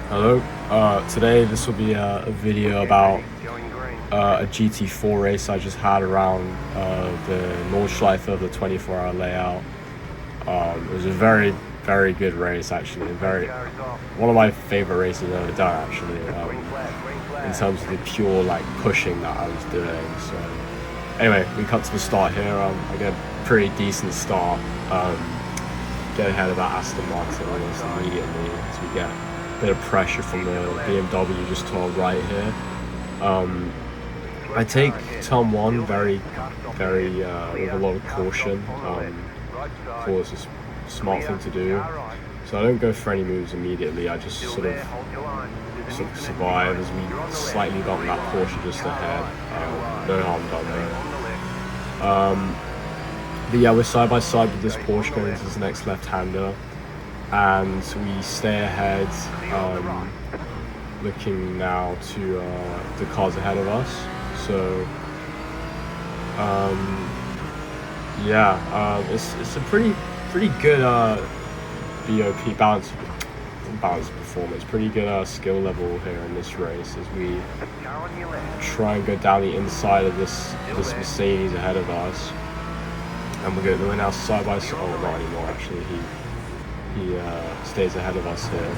Hello. Today this will be a video about a GT4 race I just had around the Nordschleife of the 24-hour layout. It was a very, very good race actually. One of my favorite races I've ever done actually. In terms of the pure like pushing that I was doing. So anyway, we cut to the start here. I get a pretty decent start. Get ahead of that Aston Martin almost immediately as we get bit of pressure from the BMW just to our right here. I take turn one very with a lot of caution. Thought it's a smart thing to do. So I don't go for any moves immediately. I just sort of survive as we slightly got that Porsche just ahead. No harm done there. But yeah, we're side by side with this Porsche going into this next left-hander, and we stay ahead, looking now to the cars ahead of us. So yeah, it's a pretty good BOP balance performance. Pretty good skill level here in this race as we try and go down the inside of this Mercedes ahead of us. And we're now side by side. Oh, not anymore actually. He stays ahead of us here.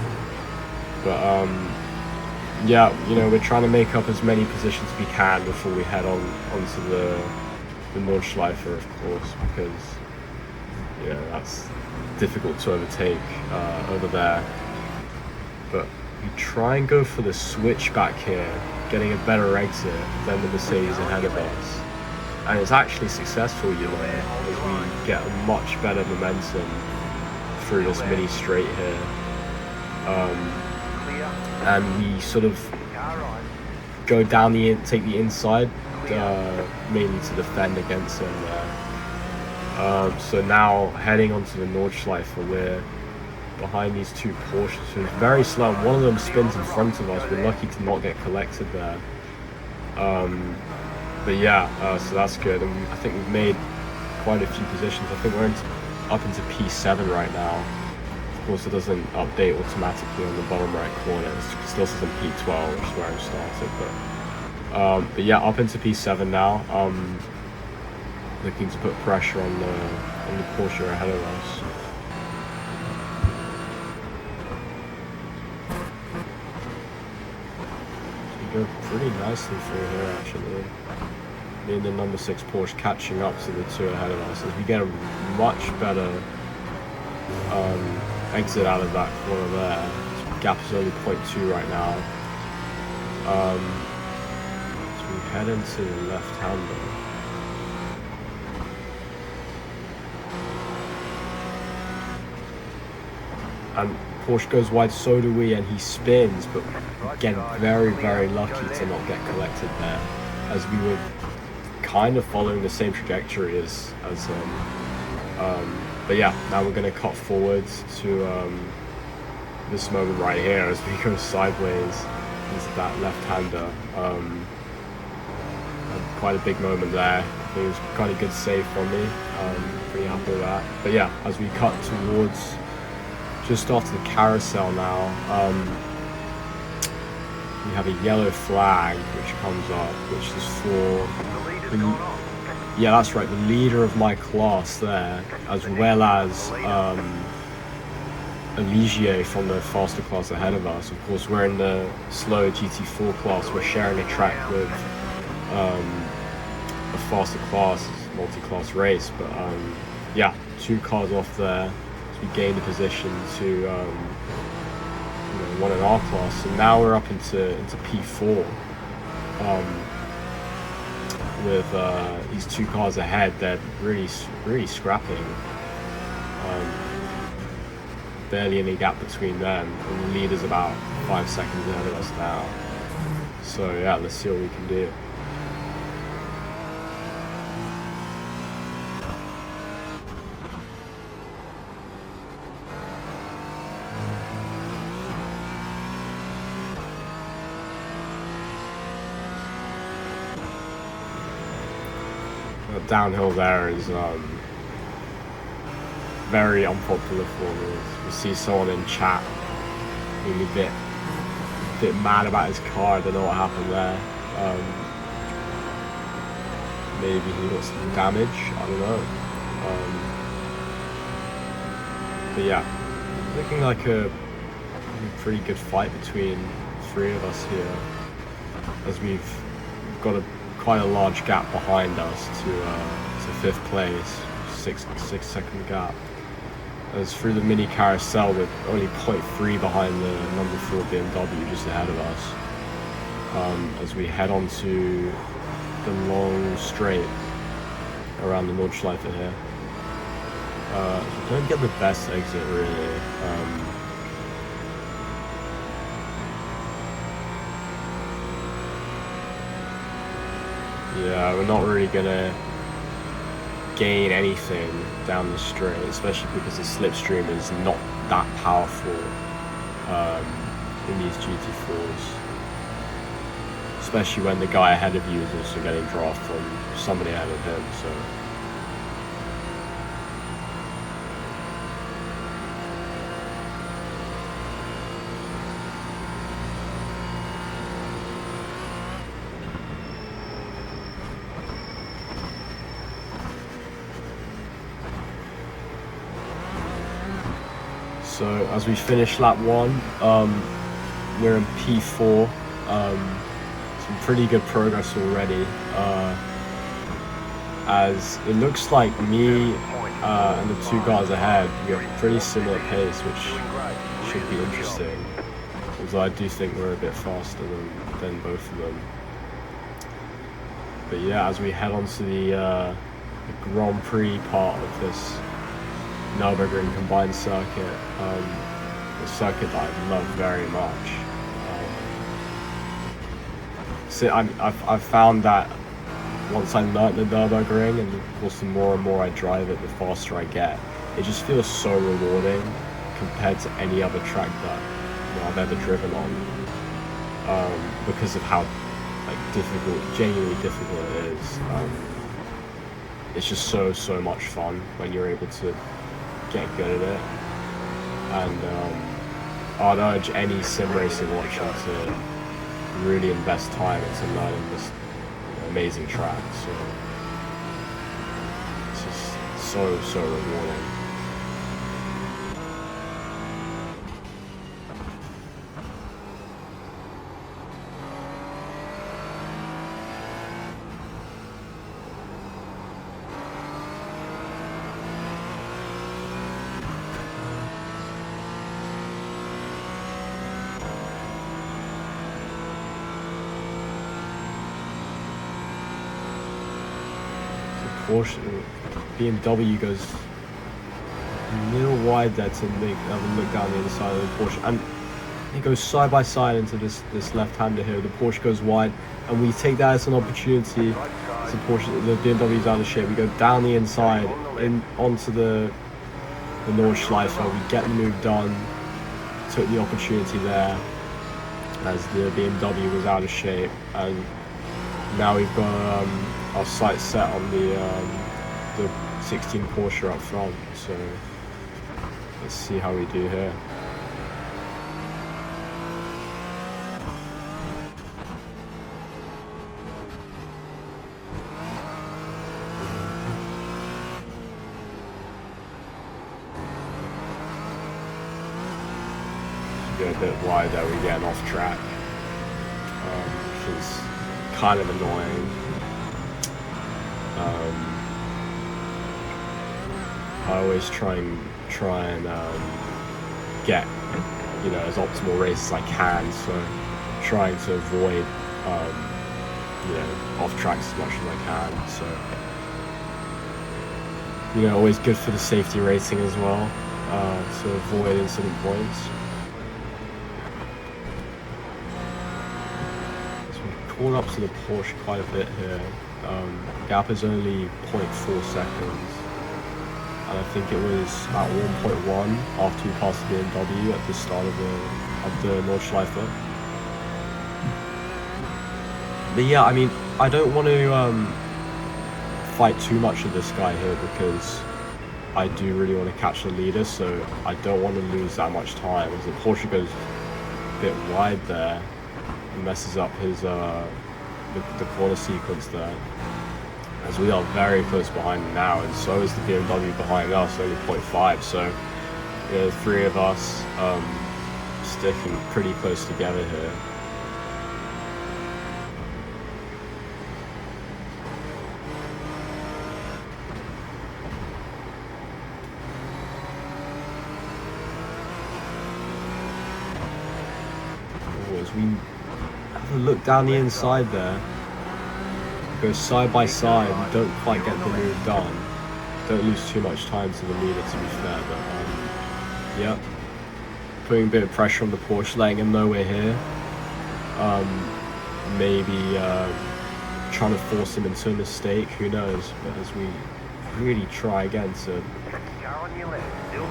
But yeah, we're trying to make up as many positions as we can before we head onto the Nordschleife, of course, because that's difficult to overtake over there. But we try and go for the switchback here, getting a better exit than the Mercedes ahead of us. And it's actually successful, as we get a much better momentum through this mini straight here. And we sort of go down take the inside, mainly to defend against him there. So now heading onto the Nordschleife, we're behind these two Porsches, who's very slow. One of them spins in front of us. We're lucky to not get collected there. But yeah, so that's good, and I think we've made quite a few positions. I think we're up into P7 right now. Of course, it doesn't update automatically on the bottom right corner. It still says in P12, which is where I started. But yeah, up into P7 now. Looking to put pressure on the Porsche ahead of us. So we go pretty nicely through here actually. Me and the number 6 Porsche catching up to the two ahead of us as we get a much better exit out of that corner there. So gap is only 0.2 right now. So we head into the left-hander. And Porsche goes wide, so do we, and he spins, but again, very lucky to not get collected there, as we were kind of following the same trajectory as him. But yeah, now we're going to cut forwards to this moment right here as we go sideways into that left-hander. Quite a big moment there. I think it was quite a good save from me. Pretty happy with that. But yeah, as we cut towards just after the carousel now, we have a yellow flag which comes up, which is for yeah, that's right, the leader of my class there, as well as Eligier from the faster class ahead of us. Of course, we're in the slow GT4 class. We're sharing a track with a faster class, multi-class race. But yeah, two cars off there. So we gained a position to one in our class. So now we're up into P4. With these two cars ahead, they're really scrapping. Barely any gap between them, and the leader's about 5 seconds ahead of us now. So yeah, let's see what we can do. Downhill there is very unpopular for me. You see someone in chat being a bit a bit mad about his car. I don't know what happened there. Maybe he got some damage, I don't know. But yeah, looking like a pretty good fight between three of us here, as we've got quite a large gap behind us to fifth place, 6-second gap. As through the mini carousel, with only 0.3 behind the number 4 BMW just ahead of us, as we head on to the long straight around the Nordschleife here. Don't get the best exit really. Yeah, we're not really gonna gain anything down the straight, especially because the slipstream is not that powerful in these GT4s. Especially when the guy ahead of you is also getting draft from somebody ahead of him, so. So as we finish lap 1, we're in P4. Some pretty good progress already. As it looks like me and the two guys ahead, we have pretty similar pace, which should be interesting. Although I do think we're a bit faster than both of them. But yeah, as we head on to the Grand Prix part of this Nurburgring Combined circuit, a circuit that I love very much. So I've found that once I learnt the Nurburgring, and of course the more and more I drive it, the faster I get, it just feels so rewarding compared to any other track that I've ever driven on, because of how genuinely difficult it is. It's just so much fun when you're able to get good at it, and I'd urge any sim racing watcher to really invest time into learning this amazing track. So it's just so rewarding. Porsche, BMW goes a little wide there to have a look down the other side of the Porsche, and it goes side by side into this left-hander here. The Porsche goes wide, and we take that as an opportunity. The BMW's out of shape. We go down the inside onto the Nordschleife. We get the move done. Took the opportunity there as the BMW was out of shape, and now we've got our sights set on the 16 Porsche up front, so let's see how we do here. Go a bit wide there, we're getting off track, which is kind of annoying. I always try and get as optimal race as I can, so trying to avoid off tracks as much as I can. So always good for the safety rating as well, to avoid incident points. So we've caught up to the Porsche quite a bit here. Gap is only 0.4 seconds, and I think it was at 1.1 after we passed the BMW at the start of the Nordschleife. But yeah, I mean, I don't want to fight too much of this guy here, because I do really want to catch the leader, so I don't want to lose that much time as the Porsche goes bit wide there. It messes up his the corner sequence there, as we are very close behind him now, and so is the BMW behind us, only 0.5. So you know, the three of us sticking pretty close together here. As we have a look down the inside there, go side by side, we don't quite get the move done. Don't lose too much time to the leader, to be fair, but yeah, putting a bit of pressure on the Porsche, letting him know we're here. Maybe trying to force him into a mistake, who knows, but as we really try again to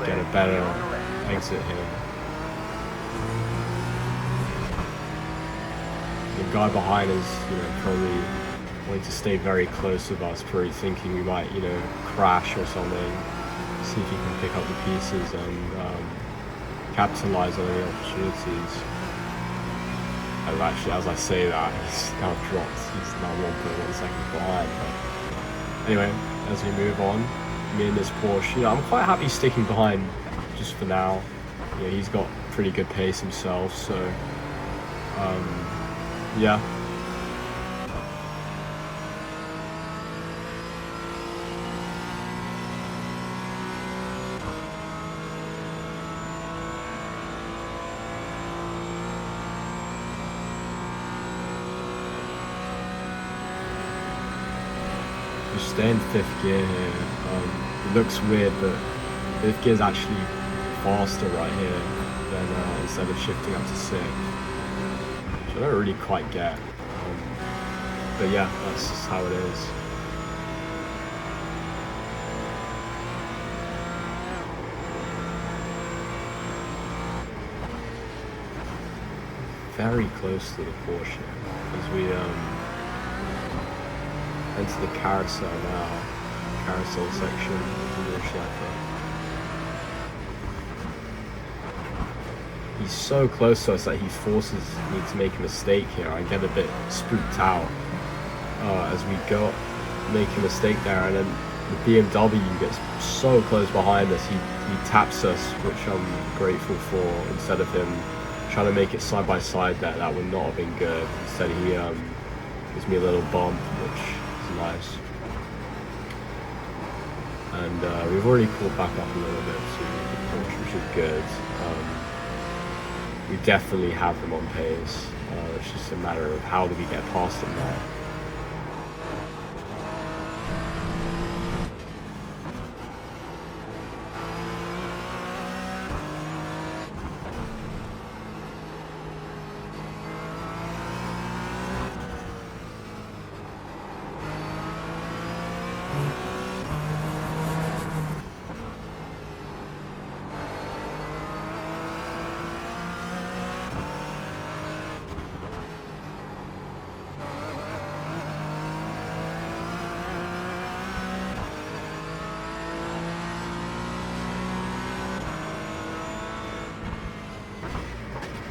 get a better exit here. The guy behind us, you know, probably wanting to stay very close with us, probably thinking we might, you know, crash or something. See if he can pick up the pieces and capitalize on any opportunities. And actually, as I say that, he's now dropped. He's now 1.1 seconds behind. But anyway, as we move on, me and this Porsche, you know, I'm quite happy sticking behind just for now. You know, he's got pretty good pace himself, so yeah. We stay in 5th gear here. It looks weird, but 5th gear is actually faster right here than instead of shifting up to 6th. I don't really quite get, but yeah, that's just how it is. Very close to the Porsche as we enter the carousel now, carousel section of the Nurburgring. He's so close to us that he forces me to make a mistake here. I get a bit spooked out as we go make a mistake there, and then the BMW gets so close behind us, he taps us, which I'm grateful for, instead of him trying to make it side by side there. That would not have been good. Instead he gives me a little bump, which is nice. And we've already caught back up a little bit to the Porsche, which is good. We definitely have them on pace. It's just a matter of how do we get past them now.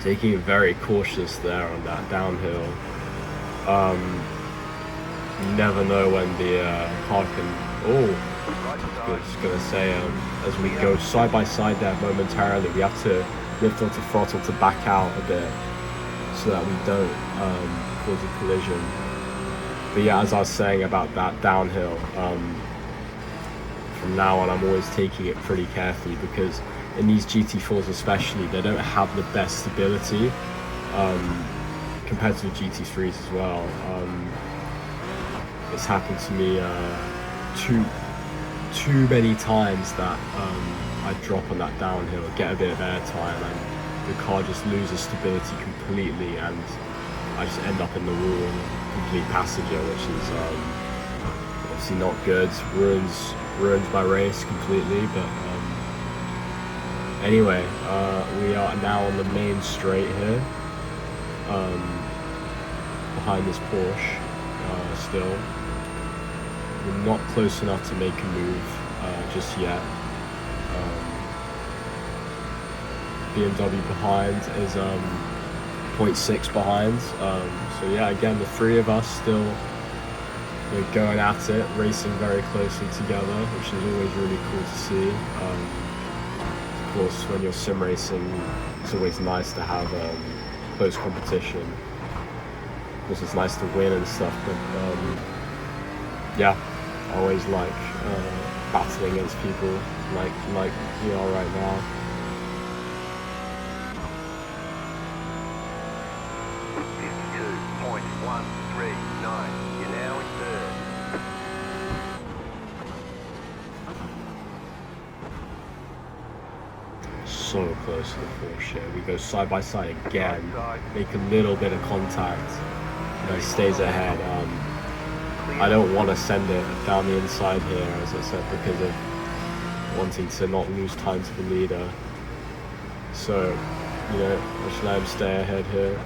Taking it very cautious there on that downhill. You never know when the car can. Oh, I was just gonna say, as we go side by side there momentarily, we have to lift onto throttle to back out a bit so that we don't cause a collision. But yeah, as I was saying about that downhill, from now on I'm always taking it pretty carefully, because in these GT4s especially, they don't have the best stability compared to the GT3s as well. It's happened to me too many times that I drop on that downhill, get a bit of airtime, and the car just loses stability completely, and I just end up in the wall, complete passenger, which is obviously not good. Ruins my race completely. But anyway, we are now on the main straight here, behind this Porsche. Still, we're not close enough to make a move just yet. BMW behind is 0.6 behind. So yeah, again, the three of us still going at it, racing very closely together, which is always really cool to see. Of course, when you're sim racing, it's always nice to have close competition. Of course, it's nice to win and stuff, but yeah, I always like battling against people like we are right now. You're now in third. So close to the Porsche. We go side by side again, make a little bit of contact, and he stays ahead. I don't want to send it down the inside here, as I said, because of wanting to not lose time to the leader. So, I should let him stay ahead here.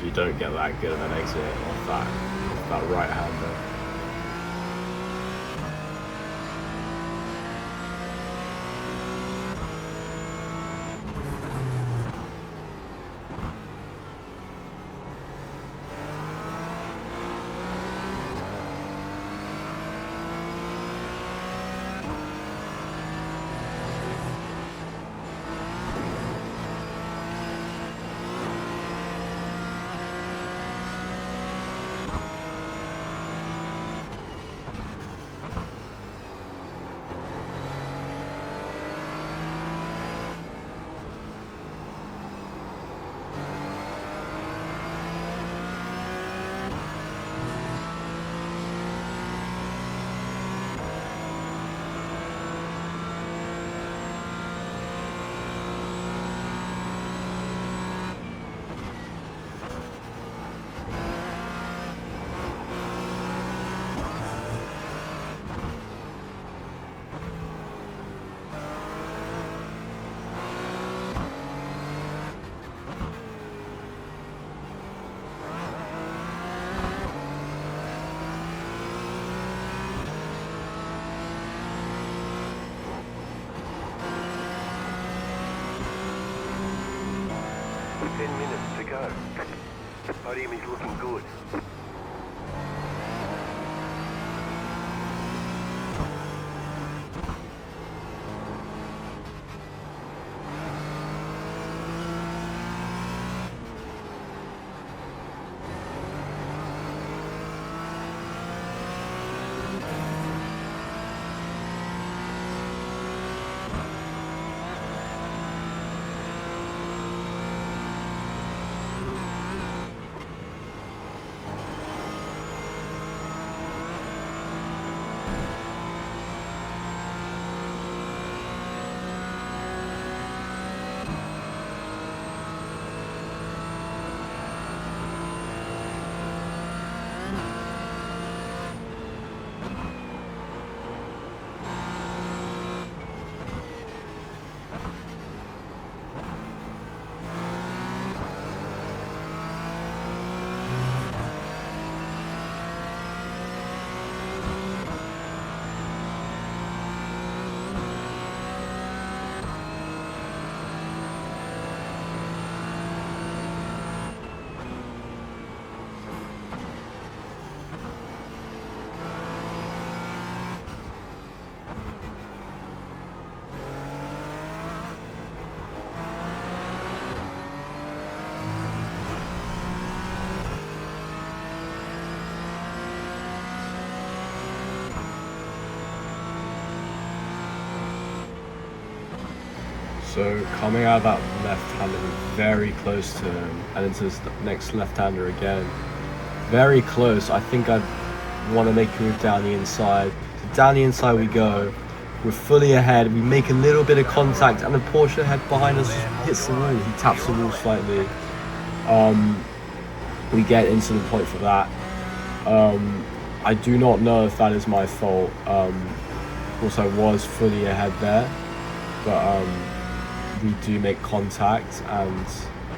You don't get that good of an exit off that right-hander. Podium is looking good. So coming out of that left-hander, very close to him, and into this next left-hander again. Very close. I think I'd want to make a move down the inside. So down the inside we go. We're fully ahead. We make a little bit of contact, and the Porsche head behind us hits the wall. He taps the wall slightly. We get into the point for that. I do not know if that is my fault. Of course, I was fully ahead there, but we do make contact, and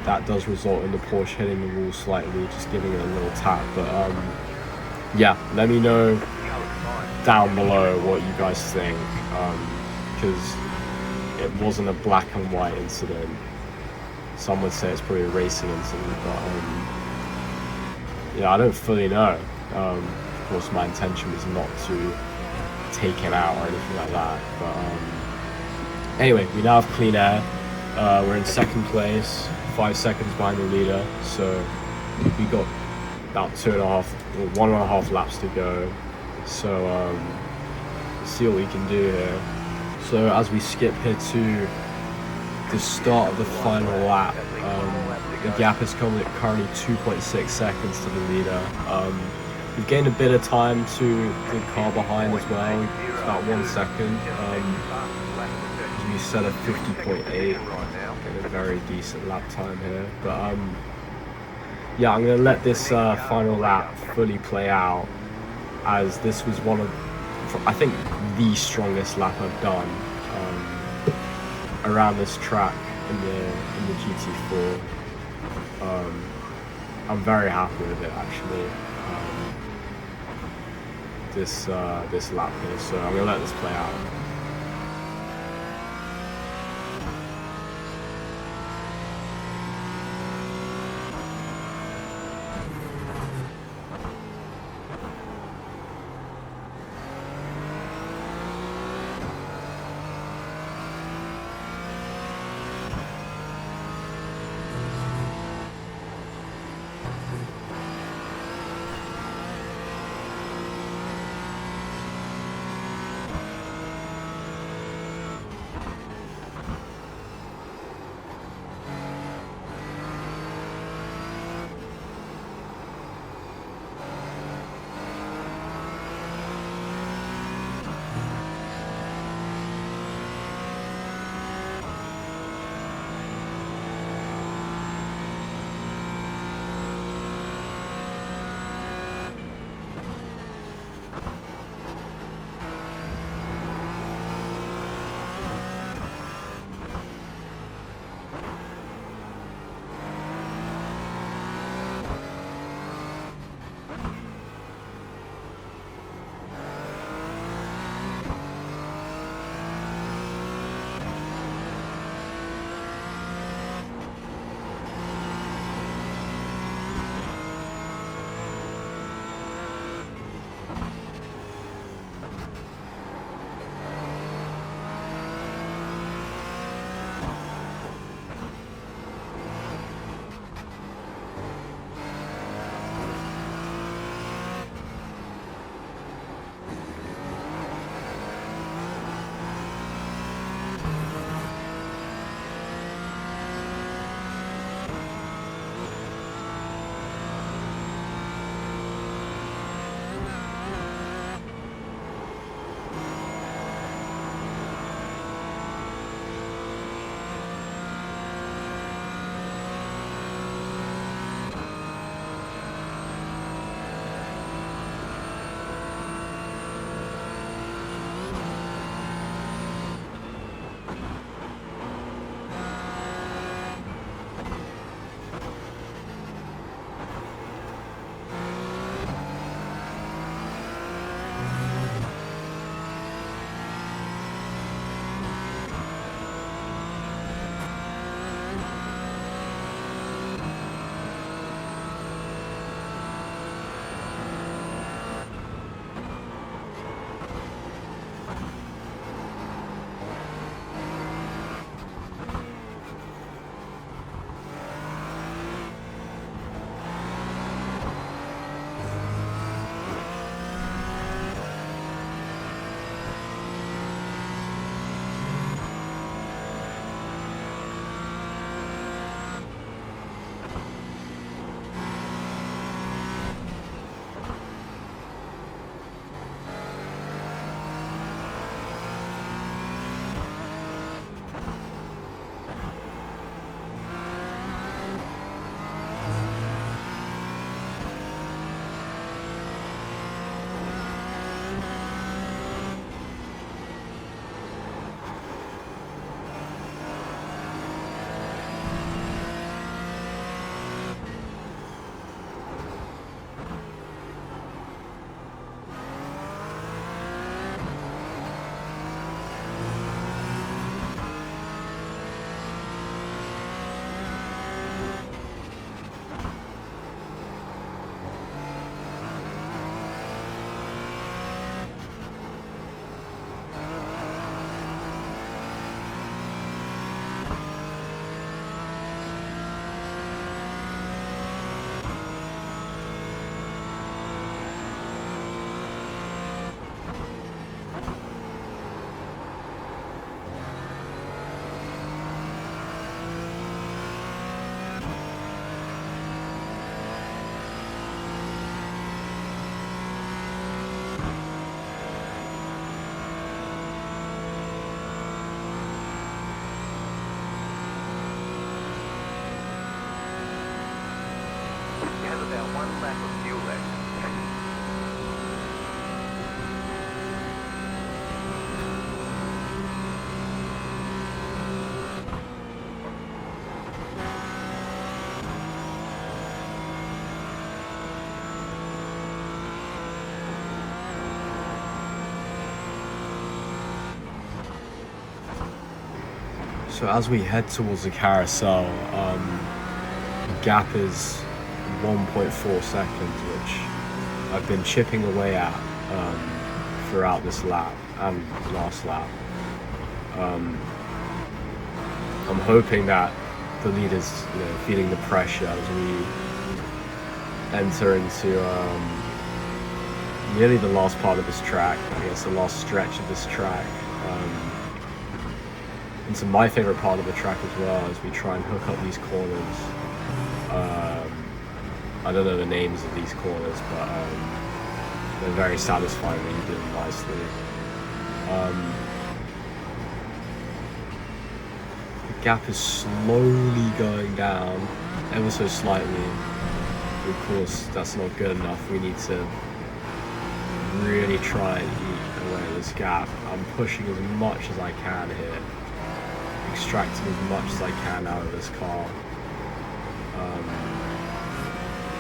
that does result in the Porsche hitting the wall slightly, just giving it a little tap. But yeah, let me know down below what you guys think, because it wasn't a black and white incident. Some would say it's probably a racing incident, but yeah, I don't fully know. Of course, my intention was not to take him out or anything like that. But anyway, we now have clean air. We're in second place, 5 seconds behind the leader. So we got about 1.5 laps to go. So let's see what we can do here. So as we skip here to the start of the final lap, the gap is currently 2.6 seconds to the leader. We've gained a bit of time to the car behind as well. It's about 1 second. We set a 50.8, getting a very decent lap time here. But yeah, I'm going to let this final lap fully play out, as this was one of, I think, the strongest lap I've done around this track in the GT4. I'm very happy with it, actually. This lap here, so I'm gonna let this play out. about 1 lap of fuel left. So as we head towards the carousel, the gap is 1.4 seconds, which I've been chipping away at throughout this lap and last lap. I'm hoping that the leader's feeling the pressure as we enter into nearly the last part of this track. I guess the last stretch of this track. Into my favorite part of the track as well, as we try and hook up these corners. I don't know the names of these corners, but they're very satisfying when you do them nicely. The gap is slowly going down, ever so slightly. Of course, that's not good enough. We need to really try and eat away this gap. I'm pushing as much as I can here, extracting as much as I can out of this car.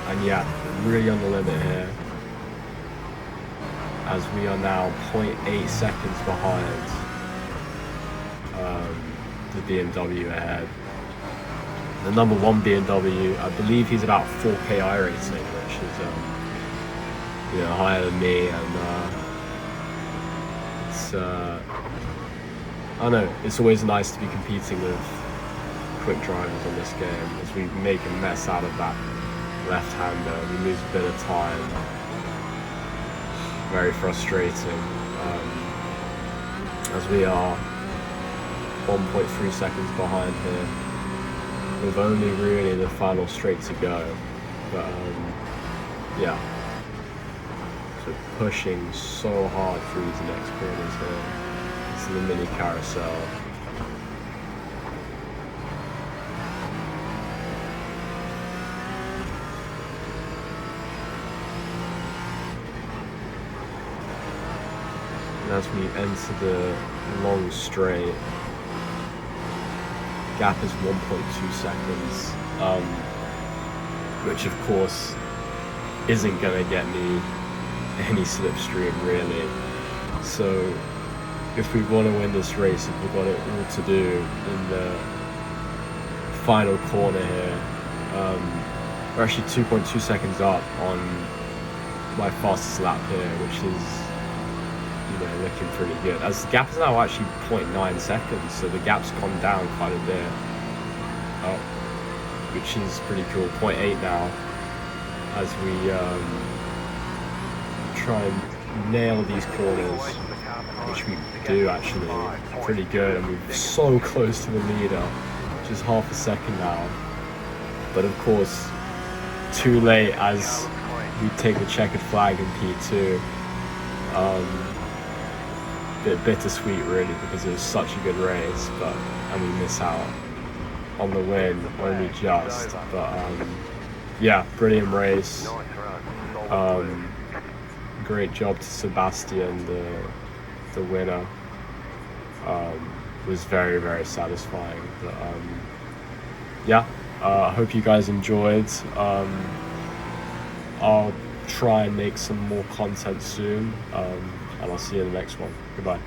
And yeah, really on the limit here, as we are now 0.8 seconds behind the BMW ahead. The number 1 BMW, I believe he's about 4K iRacing, which is higher than me, and it's I don't know, it's always nice to be competing with quick drivers on this game, as we make a mess out of that left-hander. We lose a bit of time. Very frustrating. As we are 1.3 seconds behind here, with only really the final straight to go. But yeah, so pushing so hard through these next corners here. This is the mini carousel. And as we enter the long straight, gap is 1.2 seconds, which of course isn't going to get me any slipstream really. So if we want to win this race, if we've got it all to do in the final corner here, we're actually 2.2 seconds up on my fastest lap here, which is looking pretty good, as the gap is now actually 0.9 seconds, so the gap's gone down quite a bit, which is pretty cool. 0.8 now, as we try and nail these corners, which we do actually pretty good, and we're so close to the leader, just half a second now. But of course, too late, as we take the checkered flag in P2. Bit bittersweet really, because it was such a good race, and we miss out on the win only just. But yeah, brilliant race. Great job to Sebastian, the winner. Was very, very satisfying. But yeah, I hope you guys enjoyed. I'll try and make some more content soon, and I'll see you in the next one. Goodbye.